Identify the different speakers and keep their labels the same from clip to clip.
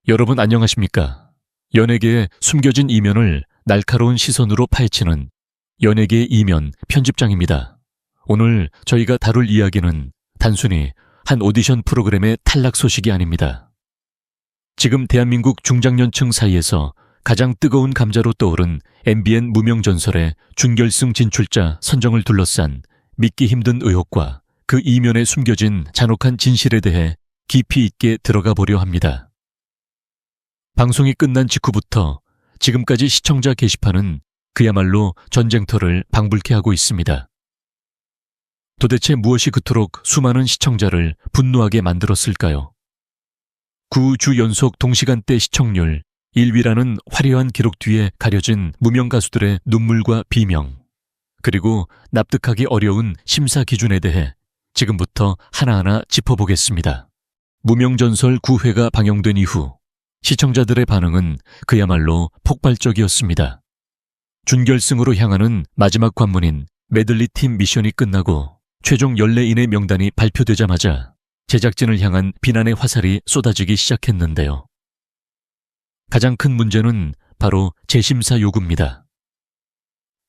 Speaker 1: 여러분 안녕하십니까? 연예계의 숨겨진 이면을 날카로운 시선으로 파헤치는 연예계의 이면 편집장입니다. 오늘 저희가 다룰 이야기는 단순히 한 오디션 프로그램의 탈락 소식이 아닙니다. 지금 대한민국 중장년층 사이에서 가장 뜨거운 감자로 떠오른 MBN 무명전설의 준결승 진출자 선정을 둘러싼 믿기 힘든 의혹과 그 이면에 숨겨진 잔혹한 진실에 대해 깊이 있게 들어가 보려 합니다. 방송이 끝난 직후부터 지금까지 시청자 게시판은 그야말로 전쟁터를 방불케 하고 있습니다. 도대체 무엇이 그토록 수많은 시청자를 분노하게 만들었을까요? 9주 연속 동시간대 시청률 1위라는 화려한 기록 뒤에 가려진 무명 가수들의 눈물과 비명, 그리고 납득하기 어려운 심사 기준에 대해 지금부터 하나하나 짚어보겠습니다. 무명전설 9회가 방영된 이후 시청자들의 반응은 그야말로 폭발적이었습니다. 준결승으로 향하는 마지막 관문인 메들리 팀 미션이 끝나고 최종 14인의 명단이 발표되자마자 제작진을 향한 비난의 화살이 쏟아지기 시작했는데요. 가장 큰 문제는 바로 재심사 요구입니다.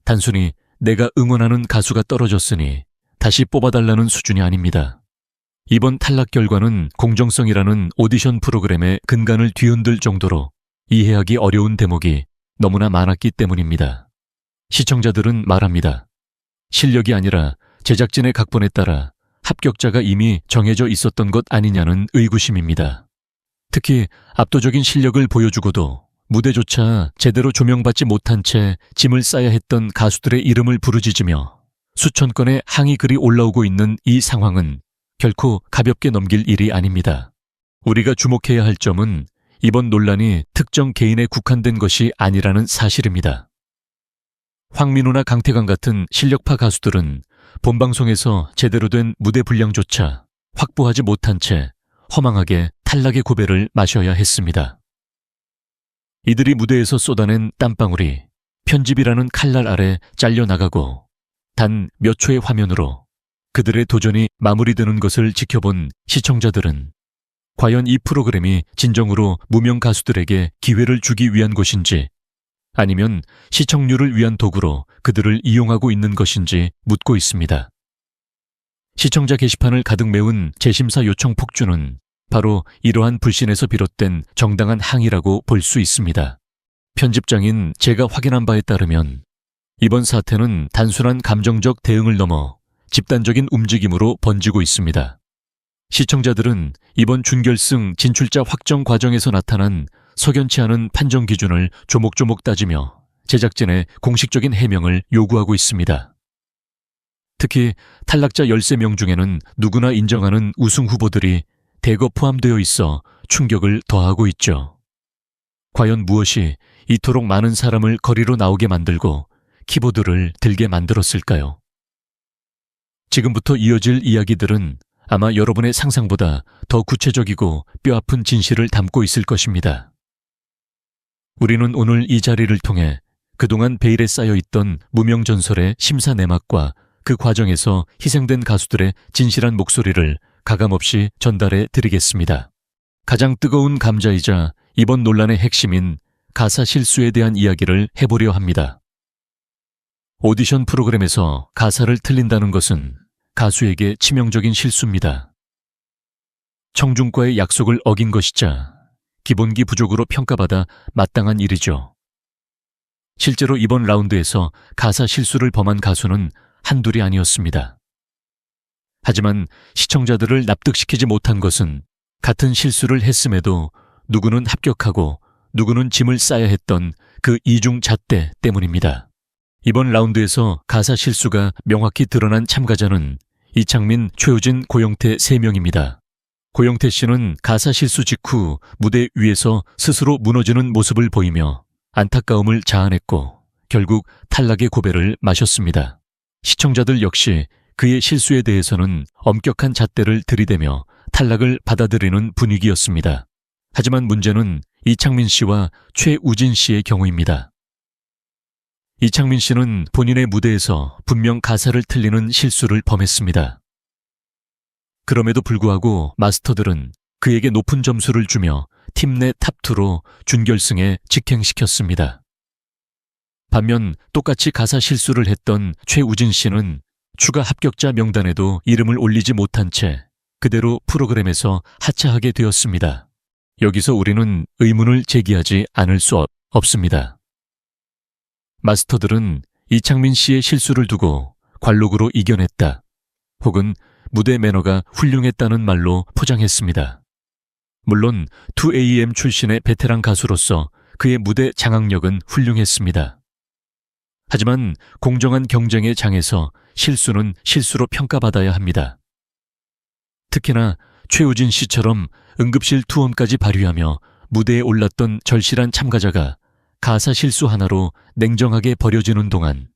Speaker 1: 단순히 내가 응원하는 가수가 떨어졌으니 다시 뽑아달라는 수준이 아닙니다. 이번 탈락 결과는 공정성이라는 오디션 프로그램의 근간을 뒤흔들 정도로 이해하기 어려운 대목이 너무나 많았기 때문입니다. 시청자들은 말합니다. 실력이 아니라 제작진의 각본에 따라 합격자가 이미 정해져 있었던 것 아니냐는 의구심입니다. 특히 압도적인 실력을 보여주고도 무대조차 제대로 조명받지 못한 채 짐을 싸야 했던 가수들의 이름을 부르짖으며 수천 건의 항의 글이 올라오고 있는 이 상황은 결코 가볍게 넘길 일이 아닙니다. 우리가 주목해야 할 점은 이번 논란이 특정 개인에 국한된 것이 아니라는 사실입니다. 황민호나 강태강 같은 실력파 가수들은 본방송에서 제대로 된 무대 분량조차 확보하지 못한 채 허망하게 탈락의 고배를 마셔야 했습니다. 이들이 무대에서 쏟아낸 땀방울이 편집이라는 칼날 아래 잘려나가고 단 몇 초의 화면으로 그들의 도전이 마무리되는 것을 지켜본 시청자들은 과연 이 프로그램이 진정으로 무명 가수들에게 기회를 주기 위한 것인지 아니면 시청률을 위한 도구로 그들을 이용하고 있는 것인지 묻고 있습니다. 시청자 게시판을 가득 메운 재심사 요청 폭주는 바로 이러한 불신에서 비롯된 정당한 항의라고 볼 수 있습니다. 편집장인 제가 확인한 바에 따르면 이번 사태는 단순한 감정적 대응을 넘어 집단적인 움직임으로 번지고 있습니다. 시청자들은 이번 준결승 진출자 확정 과정에서 나타난 석연치 않은 판정 기준을 조목조목 따지며 제작진의 공식적인 해명을 요구하고 있습니다. 특히 탈락자 13명 중에는 누구나 인정하는 우승 후보들이 대거 포함되어 있어 충격을 더하고 있죠. 과연 무엇이 이토록 많은 사람을 거리로 나오게 만들고 키보드를 들게 만들었을까요? 지금부터 이어질 이야기들은 아마 여러분의 상상보다 더 구체적이고 뼈아픈 진실을 담고 있을 것입니다. 우리는 오늘 이 자리를 통해 그동안 베일에 쌓여있던 무명전설의 심사 내막과 그 과정에서 희생된 가수들의 진실한 목소리를 가감없이 전달해 드리겠습니다. 가장 뜨거운 감자이자 이번 논란의 핵심인 가사 실수에 대한 이야기를 해보려 합니다. 오디션 프로그램에서 가사를 틀린다는 것은 가수에게 치명적인 실수입니다. 청중과의 약속을 어긴 것이자 기본기 부족으로 평가받아 마땅한 일이죠. 실제로 이번 라운드에서 가사 실수를 범한 가수는 한둘이 아니었습니다. 하지만 시청자들을 납득시키지 못한 것은 같은 실수를 했음에도 누구는 합격하고 누구는 짐을 싸야 했던 그 이중잣대 때문입니다. 이번 라운드에서 가사 실수가 명확히 드러난 참가자는 이창민, 최우진, 고영태 3명입니다. 고영태 씨는 가사 실수 직후 무대 위에서 스스로 무너지는 모습을 보이며 안타까움을 자아냈고 결국 탈락의 고배를 마셨습니다. 시청자들 역시 그의 실수에 대해서는 엄격한 잣대를 들이대며 탈락을 받아들이는 분위기였습니다. 하지만 문제는 이창민 씨와 최우진 씨의 경우입니다. 이창민 씨는 본인의 무대에서 분명 가사를 틀리는 실수를 범했습니다. 그럼에도 불구하고 마스터들은 그에게 높은 점수를 주며 팀 내 탑2로 준결승에 직행시켰습니다. 반면 똑같이 가사 실수를 했던 최우진 씨는 추가 합격자 명단에도 이름을 올리지 못한 채 그대로 프로그램에서 하차하게 되었습니다. 여기서 우리는 의문을 제기하지 않을 수 없습니다. 마스터들은 이창민 씨의 실수를 두고 관록으로 이겨냈다, 혹은 무대 매너가 훌륭했다는 말로 포장했습니다. 물론 2AM 출신의 베테랑 가수로서 그의 무대 장악력은 훌륭했습니다. 하지만 공정한 경쟁의 장에서 실수는 실수로 평가받아야 합니다. 특히나 최우진 씨처럼 응급실 투혼까지 발휘하며 무대에 올랐던 절실한 참가자가 가사 실수 하나로 냉정하게 버려지는 동안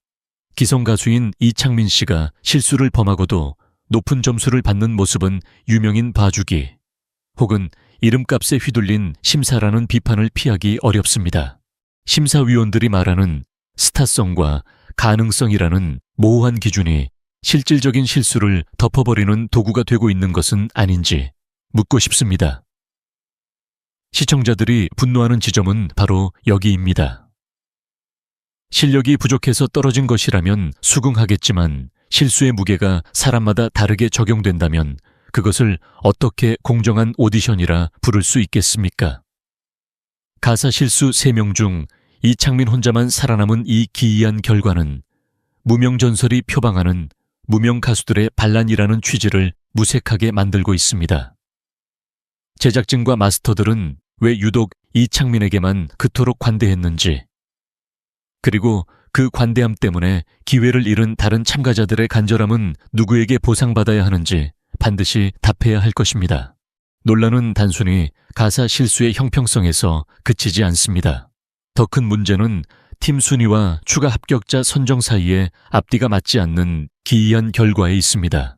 Speaker 1: 기성 가수인 이창민 씨가 실수를 범하고도 높은 점수를 받는 모습은 유명인 봐주기, 혹은 이름값에 휘둘린 심사라는 비판을 피하기 어렵습니다. 심사위원들이 말하는 스타성과 가능성이라는 모호한 기준이 실질적인 실수를 덮어버리는 도구가 되고 있는 것은 아닌지 묻고 싶습니다. 시청자들이 분노하는 지점은 바로 여기입니다. 실력이 부족해서 떨어진 것이라면 수긍하겠지만 실수의 무게가 사람마다 다르게 적용된다면 그것을 어떻게 공정한 오디션이라 부를 수 있겠습니까? 가사 실수 3명 중 이창민 혼자만 살아남은 이 기이한 결과는 무명전설이 표방하는 무명 가수들의 반란이라는 취지를 무색하게 만들고 있습니다. 제작진과 마스터들은 왜 유독 이창민에게만 그토록 관대했는지, 그리고 그 관대함 때문에 기회를 잃은 다른 참가자들의 간절함은 누구에게 보상받아야 하는지 반드시 답해야 할 것입니다. 논란은 단순히 가사 실수의 형평성에서 그치지 않습니다. 더 큰 문제는 팀 순위와 추가 합격자 선정 사이에 앞뒤가 맞지 않는 기이한 결과에 있습니다.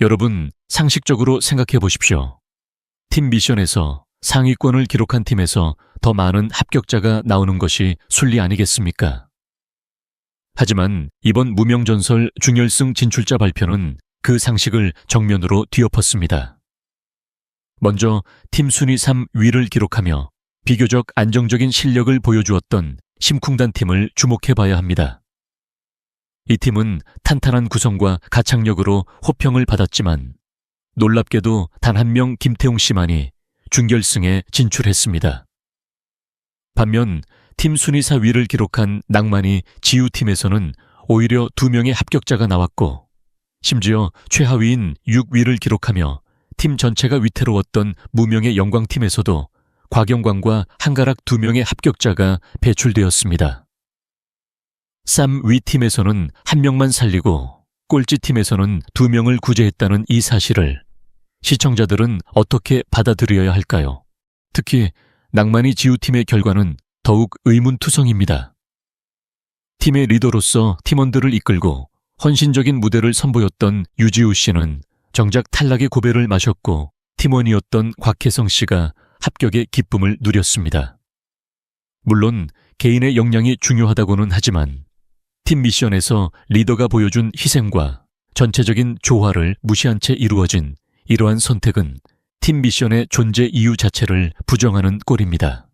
Speaker 1: 여러분, 상식적으로 생각해 보십시오. 팀 미션에서 상위권을 기록한 팀에서 더 많은 합격자가 나오는 것이 순리 아니겠습니까? 하지만 이번 무명전설 준결승 진출자 발표는 그 상식을 정면으로 뒤엎었습니다. 먼저 팀 순위 3위를 기록하며 비교적 안정적인 실력을 보여주었던 심쿵단 팀을 주목해봐야 합니다. 이 팀은 탄탄한 구성과 가창력으로 호평을 받았지만 놀랍게도 단 한 명 김태용 씨만이 준결승에 진출했습니다. 반면 팀 순위 4위를 기록한 낭만이 지우팀에서는 오히려 2명의 합격자가 나왔고, 심지어 최하위인 6위를 기록하며 팀 전체가 위태로웠던 무명의 영광팀에서도 곽영광과 한가락 2명의 합격자가 배출되었습니다. 3위 팀에서는 1명만 살리고 꼴찌 팀에서는 2명을 구제했다는 이 사실을 시청자들은 어떻게 받아들여야 할까요? 특히 낭만이 지우팀의 결과는 더욱 의문투성입니다. 팀의 리더로서 팀원들을 이끌고 헌신적인 무대를 선보였던 유지우 씨는 정작 탈락의 고배를 마셨고, 팀원이었던 곽혜성 씨가 합격의 기쁨을 누렸습니다. 물론 개인의 역량이 중요하다고는 하지만 팀 미션에서 리더가 보여준 희생과 전체적인 조화를 무시한 채 이루어진 이러한 선택은 팀 미션의 존재 이유 자체를 부정하는 꼴입니다.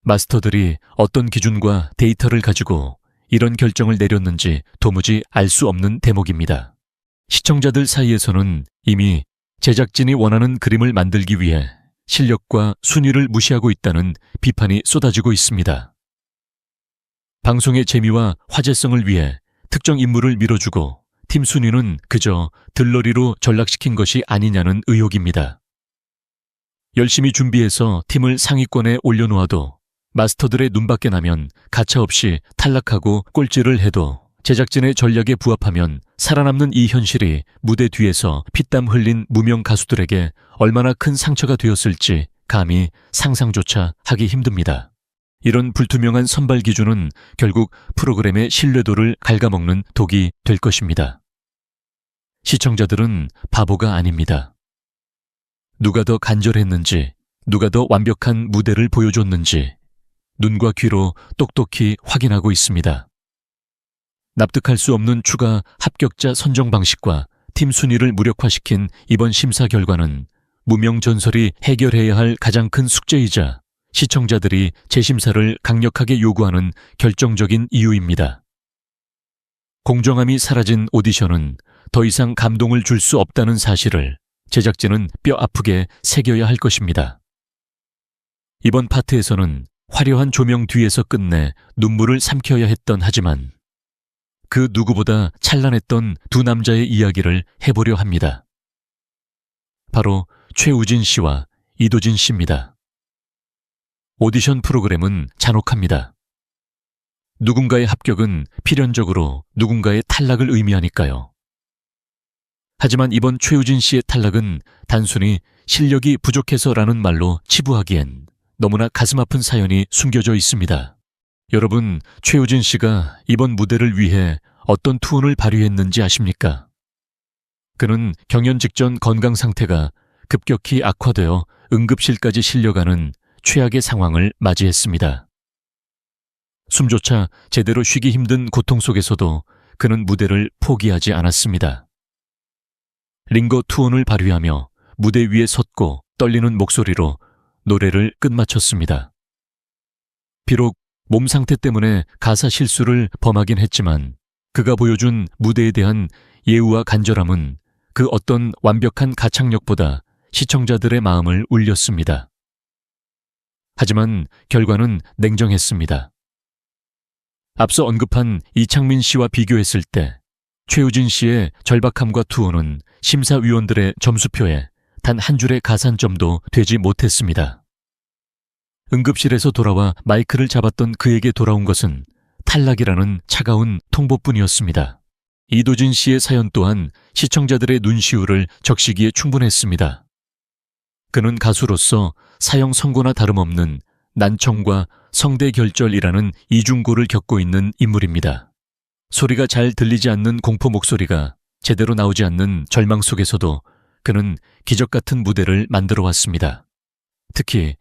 Speaker 1: 마스터들이 어떤 기준과 데이터를 가지고 이런 결정을 내렸는지 도무지 알 수 없는 대목입니다. 시청자들 사이에서는 이미 제작진이 원하는 그림을 만들기 위해 실력과 순위를 무시하고 있다는 비판이 쏟아지고 있습니다. 방송의 재미와 화제성을 위해 특정 인물을 밀어주고 팀 순위는 그저 들러리로 전락시킨 것이 아니냐는 의혹입니다. 열심히 준비해서 팀을 상위권에 올려놓아도 마스터들의 눈밖에 나면 가차없이 탈락하고 꼴찌를 해도 제작진의 전략에 부합하면 살아남는 이 현실이 무대 뒤에서 피땀 흘린 무명 가수들에게 얼마나 큰 상처가 되었을지 감히 상상조차 하기 힘듭니다. 이런 불투명한 선발 기준은 결국 프로그램의 신뢰도를 갉아먹는 독이 될 것입니다. 시청자들은 바보가 아닙니다. 누가 더 간절했는지, 누가 더 완벽한 무대를 보여줬는지 눈과 귀로 똑똑히 확인하고 있습니다. 납득할 수 없는 추가 합격자 선정 방식과 팀 순위를 무력화시킨 이번 심사 결과는 무명 전설이 해결해야 할 가장 큰 숙제이자 시청자들이 재심사를 강력하게 요구하는 결정적인 이유입니다. 공정함이 사라진 오디션은 더 이상 감동을 줄 수 없다는 사실을 제작진은 뼈 아프게 새겨야 할 것입니다. 이번 파트에서는 화려한 조명 뒤에서 끝내 눈물을 삼켜야 했던 하지만 그 누구보다 찬란했던 두 남자의 이야기를 해보려 합니다. 바로 최우진 씨와 이도진 씨입니다. 오디션 프로그램은 잔혹합니다. 누군가의 합격은 필연적으로 누군가의 탈락을 의미하니까요. 하지만 이번 최우진 씨의 탈락은 단순히 실력이 부족해서라는 말로 치부하기엔 너무나 가슴 아픈 사연이 숨겨져 있습니다. 여러분, 최우진 씨가 이번 무대를 위해 어떤 투혼을 발휘했는지 아십니까? 그는 경연 직전 건강 상태가 급격히 악화되어 응급실까지 실려가는 최악의 상황을 맞이했습니다. 숨조차 제대로 쉬기 힘든 고통 속에서도 그는 무대를 포기하지 않았습니다. 링거 투혼을 발휘하며 무대 위에 섰고 떨리는 목소리로 노래를 끝마쳤습니다. 비록 몸 상태 때문에 가사 실수를 범하긴 했지만 그가 보여준 무대에 대한 예우와 간절함은 그 어떤 완벽한 가창력보다 시청자들의 마음을 울렸습니다. 하지만 결과는 냉정했습니다. 앞서 언급한 이창민 씨와 비교했을 때 최우진 씨의 절박함과 투혼은 심사위원들의 점수표에 단 한 줄의 가산점도 되지 못했습니다. 응급실에서 돌아와 마이크를 잡았던 그에게 돌아온 것은 탈락이라는 차가운 통보뿐이었습니다. 이도진 씨의 사연 또한 시청자들의 눈시울을 적시기에 충분했습니다. 그는 가수로서 사형 선고나 다름없는 난청과 성대결절이라는 이중고를 겪고 있는 인물입니다. 소리가 잘 들리지 않는 공포 목소리가 제대로 나오지 않는 절망 속에서도 그는 기적 같은 무대를 만들어 왔습니다. 특히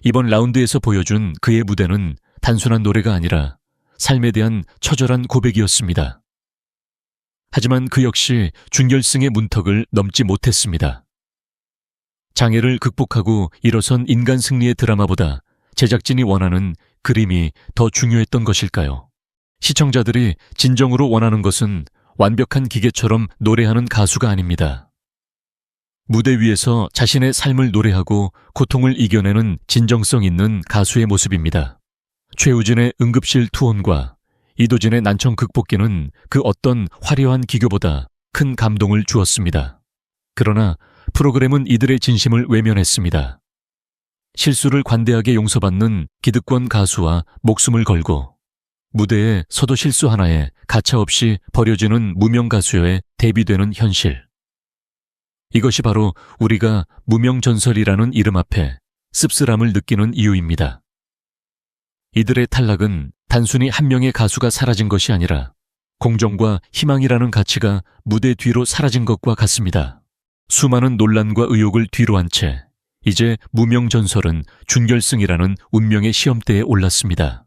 Speaker 1: 이번 라운드에서 보여준 그의 무대는 단순한 노래가 아니라 삶에 대한 처절한 고백이었습니다. 하지만 그 역시 준결승의 문턱을 넘지 못했습니다. 장애를 극복하고 일어선 인간 승리의 드라마보다 제작진이 원하는 그림이 더 중요했던 것일까요? 시청자들이 진정으로 원하는 것은 완벽한 기계처럼 노래하는 가수가 아닙니다. 무대 위에서 자신의 삶을 노래하고 고통을 이겨내는 진정성 있는 가수의 모습입니다. 최우진의 응급실 투혼과 이도진의 난청 극복기는 그 어떤 화려한 기교보다 큰 감동을 주었습니다. 그러나 프로그램은 이들의 진심을 외면했습니다. 실수를 관대하게 용서받는 기득권 가수와 목숨을 걸고 무대에 서도 실수 하나에 가차없이 버려지는 무명 가수의 대비되는 현실. 이것이 바로 우리가 무명전설이라는 이름 앞에 씁쓸함을 느끼는 이유입니다. 이들의 탈락은 단순히 한 명의 가수가 사라진 것이 아니라 공정과 희망이라는 가치가 무대 뒤로 사라진 것과 같습니다. 수많은 논란과 의혹을 뒤로 한 채 이제 무명전설은 준결승이라는 운명의 시험대에 올랐습니다.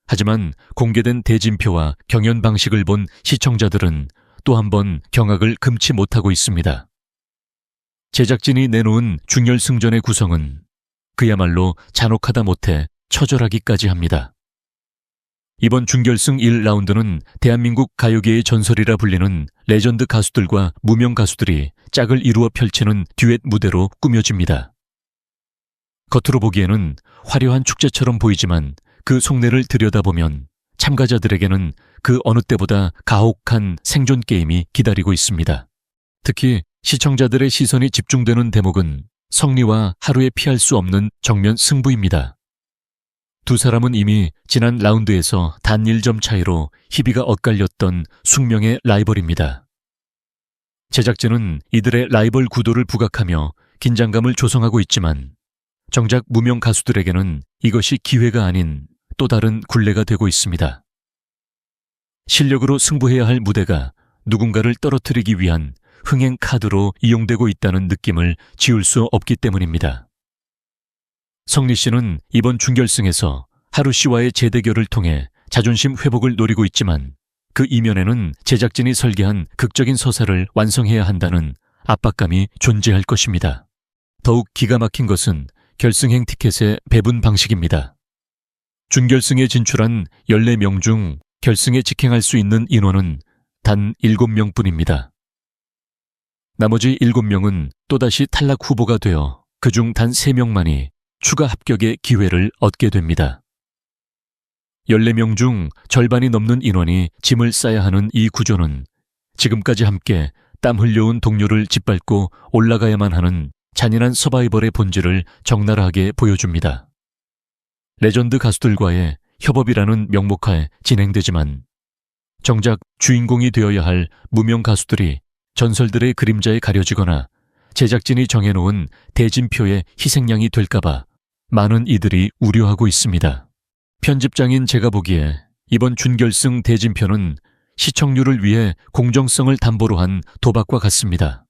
Speaker 1: 하지만 공개된 대진표와 경연 방식을 본 시청자들은 또 한 번 경악을 금치 못하고 있습니다. 제작진이 내놓은 준결승전의 구성은 그야말로 잔혹하다 못해 처절하기까지 합니다. 이번 준결승 1라운드는 대한민국 가요계의 전설이라 불리는 레전드 가수들과 무명 가수들이 짝을 이루어 펼치는 듀엣 무대로 꾸며집니다. 겉으로 보기에는 화려한 축제처럼 보이지만 그 속내를 들여다보면 참가자들에게는 그 어느 때보다 가혹한 생존 게임이 기다리고 있습니다. 특히 시청자들의 시선이 집중되는 대목은 성리와 하루에 피할 수 없는 정면 승부입니다. 두 사람은 이미 지난 라운드에서 단 1점 차이로 희비가 엇갈렸던 숙명의 라이벌입니다. 제작진은 이들의 라이벌 구도를 부각하며 긴장감을 조성하고 있지만 정작 무명 가수들에게는 이것이 기회가 아닌 또 다른 굴레가 되고 있습니다. 실력으로 승부해야 할 무대가 누군가를 떨어뜨리기 위한 흥행 카드로 이용되고 있다는 느낌을 지울 수 없기 때문입니다. 성리 씨는 이번 준결승에서 하루 씨와의 재대결을 통해 자존심 회복을 노리고 있지만 그 이면에는 제작진이 설계한 극적인 서사를 완성해야 한다는 압박감이 존재할 것입니다. 더욱 기가 막힌 것은 결승행 티켓의 배분 방식입니다. 준결승에 진출한 14명 중 결승에 직행할 수 있는 인원은 단 7명뿐입니다. 나머지 7명은 또다시 탈락 후보가 되어 그중 단 3명만이 추가 합격의 기회를 얻게 됩니다. 14명 중 절반이 넘는 인원이 짐을 싸야 하는 이 구조는 지금까지 함께 땀 흘려온 동료를 짓밟고 올라가야만 하는 잔인한 서바이벌의 본질을 적나라하게 보여줍니다. 레전드 가수들과의 협업이라는 명목하에 진행되지만 정작 주인공이 되어야 할 무명 가수들이 전설들의 그림자에 가려지거나 제작진이 정해놓은 대진표의 희생양이 될까봐 많은 이들이 우려하고 있습니다. 편집장인 제가 보기에 이번 준결승 대진표는 시청률을 위해 공정성을 담보로 한 도박과 같습니다.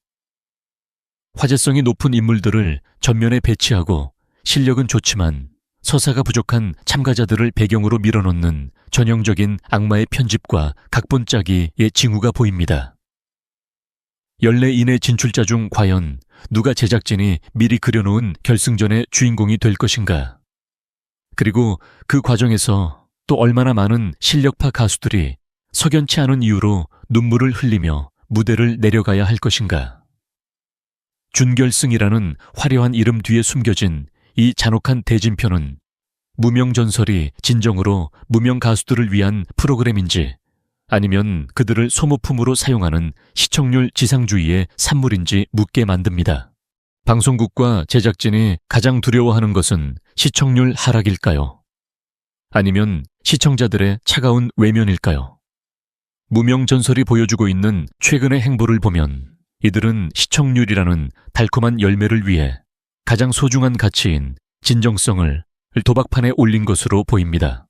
Speaker 1: 화제성이 높은 인물들을 전면에 배치하고 실력은 좋지만 서사가 부족한 참가자들을 배경으로 밀어넣는 전형적인 악마의 편집과 각본 짜기의 징후가 보입니다. 14 이내 진출자 중 과연 누가 제작진이 미리 그려놓은 결승전의 주인공이 될 것인가? 그리고 그 과정에서 또 얼마나 많은 실력파 가수들이 석연치 않은 이유로 눈물을 흘리며 무대를 내려가야 할 것인가? 준결승이라는 화려한 이름 뒤에 숨겨진 이 잔혹한 대진표는 무명 전설이 진정으로 무명 가수들을 위한 프로그램인지 아니면 그들을 소모품으로 사용하는 시청률 지상주의의 산물인지 묻게 만듭니다. 방송국과 제작진이 가장 두려워하는 것은 시청률 하락일까요? 아니면 시청자들의 차가운 외면일까요? 무명 전설이 보여주고 있는 최근의 행보를 보면 이들은 시청률이라는 달콤한 열매를 위해 가장 소중한 가치인 진정성을 도박판에 올린 것으로 보입니다.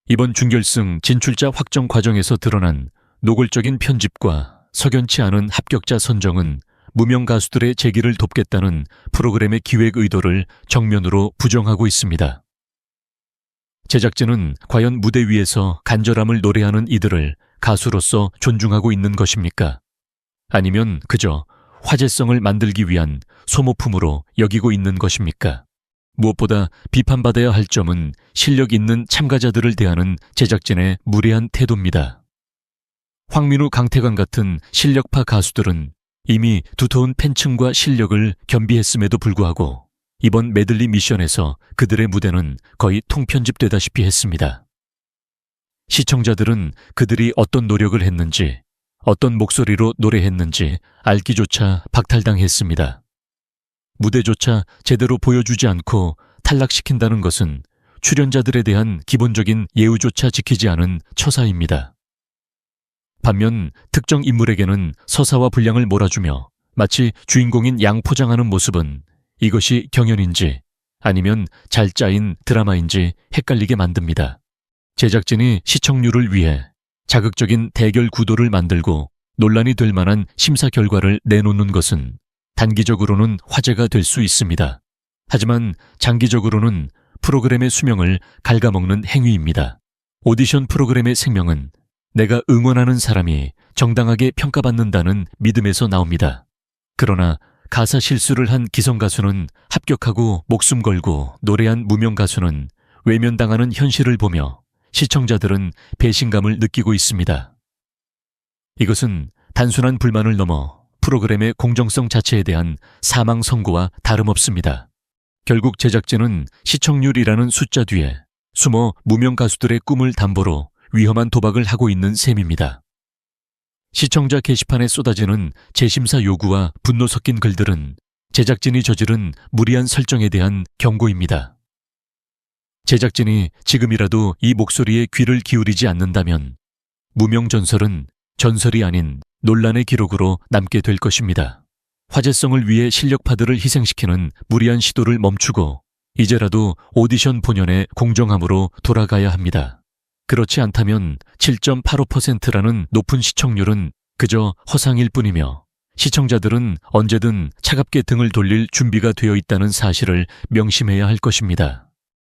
Speaker 1: 이번 준결승 진출자 확정 과정에서 드러난 노골적인 편집과 석연치 않은 합격자 선정은 무명 가수들의 재기를 돕겠다는 프로그램의 기획 의도를 정면으로 부정하고 있습니다. 제작진은 과연 무대 위에서 간절함을 노래하는 이들을 가수로서 존중하고 있는 것입니까? 아니면 그저 화제성을 만들기 위한 소모품으로 여기고 있는 것입니까? 무엇보다 비판받아야 할 점은 실력 있는 참가자들을 대하는 제작진의 무례한 태도입니다. 황민우, 강태관 같은 실력파 가수들은 이미 두터운 팬층과 실력을 겸비했음에도 불구하고 이번 메들리 미션에서 그들의 무대는 거의 통편집되다시피 했습니다. 시청자들은 그들이 어떤 노력을 했는지, 어떤 목소리로 노래했는지 알기조차 박탈당했습니다. 무대조차 제대로 보여주지 않고 탈락시킨다는 것은 출연자들에 대한 기본적인 예우조차 지키지 않은 처사입니다. 반면 특정 인물에게는 서사와 분량을 몰아주며 마치 주인공인 양 포장하는 모습은 이것이 경연인지 아니면 잘 짜인 드라마인지 헷갈리게 만듭니다. 제작진이 시청률을 위해 자극적인 대결 구도를 만들고 논란이 될 만한 심사 결과를 내놓는 것은 단기적으로는 화제가 될 수 있습니다. 하지만 장기적으로는 프로그램의 수명을 갉아먹는 행위입니다. 오디션 프로그램의 생명은 내가 응원하는 사람이 정당하게 평가받는다는 믿음에서 나옵니다. 그러나 가사 실수를 한 기성가수는 합격하고 목숨 걸고 노래한 무명 가수는 외면당하는 현실을 보며 시청자들은 배신감을 느끼고 있습니다. 이것은 단순한 불만을 넘어 프로그램의 공정성 자체에 대한 사망 선고와 다름없습니다. 결국 제작진은 시청률이라는 숫자 뒤에 숨어 무명 가수들의 꿈을 담보로 위험한 도박을 하고 있는 셈입니다. 시청자 게시판에 쏟아지는 재심사 요구와 분노 섞인 글들은 제작진이 저지른 무리한 설정에 대한 경고입니다. 제작진이 지금이라도 이 목소리에 귀를 기울이지 않는다면 무명 전설은 전설이 아닌 논란의 기록으로 남게 될 것입니다. 화제성을 위해 실력파들을 희생시키는 무리한 시도를 멈추고 이제라도 오디션 본연의 공정함으로 돌아가야 합니다. 그렇지 않다면 7.85%라는 높은 시청률은 그저 허상일 뿐이며 시청자들은 언제든 차갑게 등을 돌릴 준비가 되어 있다는 사실을 명심해야 할 것입니다.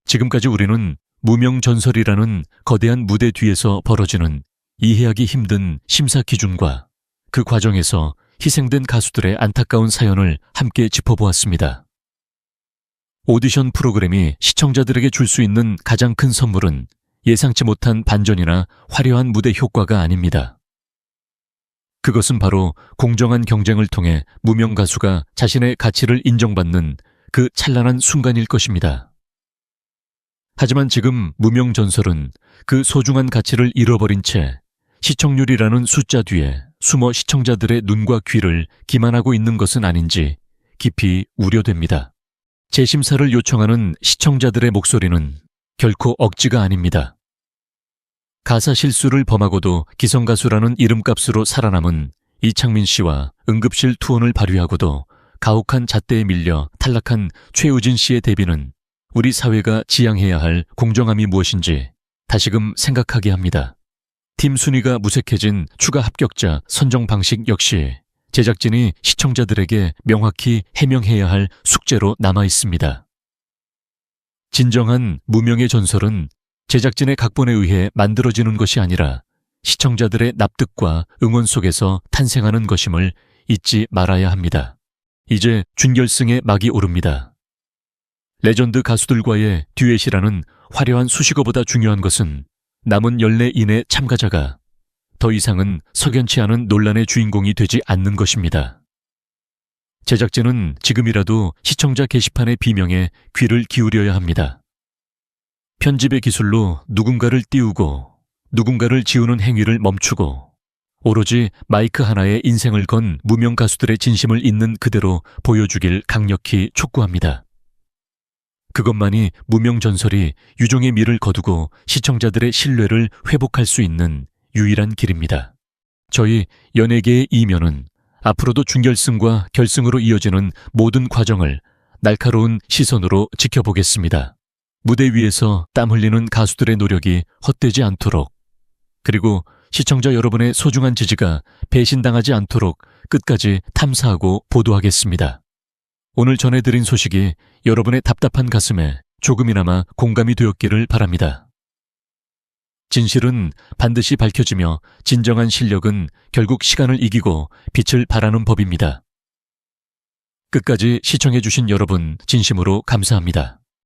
Speaker 1: 지금까지 우리는 무명 전설이라는 거대한 무대 뒤에서 벌어지는 이해하기 힘든 심사 기준과 그 과정에서 희생된 가수들의 안타까운 사연을 함께 짚어보았습니다. 오디션 프로그램이 시청자들에게 줄 수 있는 가장 큰 선물은 예상치 못한 반전이나 화려한 무대 효과가 아닙니다. 그것은 바로 공정한 경쟁을 통해 무명 가수가 자신의 가치를 인정받는 그 찬란한 순간일 것입니다. 하지만 지금 무명 전설은 그 소중한 가치를 잃어버린 채 시청률이라는 숫자 뒤에 숨어 시청자들의 눈과 귀를 기만하고 있는 것은 아닌지 깊이 우려됩니다. 재심사를 요청하는 시청자들의 목소리는 결코 억지가 아닙니다. 가사 실수를 범하고도 기성가수라는 이름값으로 살아남은 이창민 씨와 응급실 투혼을 발휘하고도 가혹한 잣대에 밀려 탈락한 최우진 씨의 데뷔는 우리 사회가 지향해야 할 공정함이 무엇인지 다시금 생각하게 합니다. 팀 순위가 무색해진 추가 합격자 선정 방식 역시 제작진이 시청자들에게 명확히 해명해야 할 숙제로 남아 있습니다. 진정한 무명의 전설은 제작진의 각본에 의해 만들어지는 것이 아니라 시청자들의 납득과 응원 속에서 탄생하는 것임을 잊지 말아야 합니다. 이제 준결승의 막이 오릅니다. 레전드 가수들과의 듀엣이라는 화려한 수식어보다 중요한 것은 남은 14 이내 참가자가 더 이상은 석연치 않은 논란의 주인공이 되지 않는 것입니다. 제작진은 지금이라도 시청자 게시판의 비명에 귀를 기울여야 합니다. 편집의 기술로 누군가를 띄우고 누군가를 지우는 행위를 멈추고 오로지 마이크 하나에 인생을 건 무명 가수들의 진심을 있는 그대로 보여주길 강력히 촉구합니다. 그것만이 무명 전설이 유종의 미를 거두고 시청자들의 신뢰를 회복할 수 있는 유일한 길입니다. 저희 연예계의 이면은 앞으로도 준결승과 결승으로 이어지는 모든 과정을 날카로운 시선으로 지켜보겠습니다. 무대 위에서 땀 흘리는 가수들의 노력이 헛되지 않도록, 그리고 시청자 여러분의 소중한 지지가 배신당하지 않도록 끝까지 탐사하고 보도하겠습니다. 오늘 전해드린 소식이 여러분의 답답한 가슴에 조금이나마 공감이 되었기를 바랍니다. 진실은 반드시 밝혀지며 진정한 실력은 결국 시간을 이기고 빛을 발하는 법입니다. 끝까지 시청해주신 여러분 진심으로 감사합니다.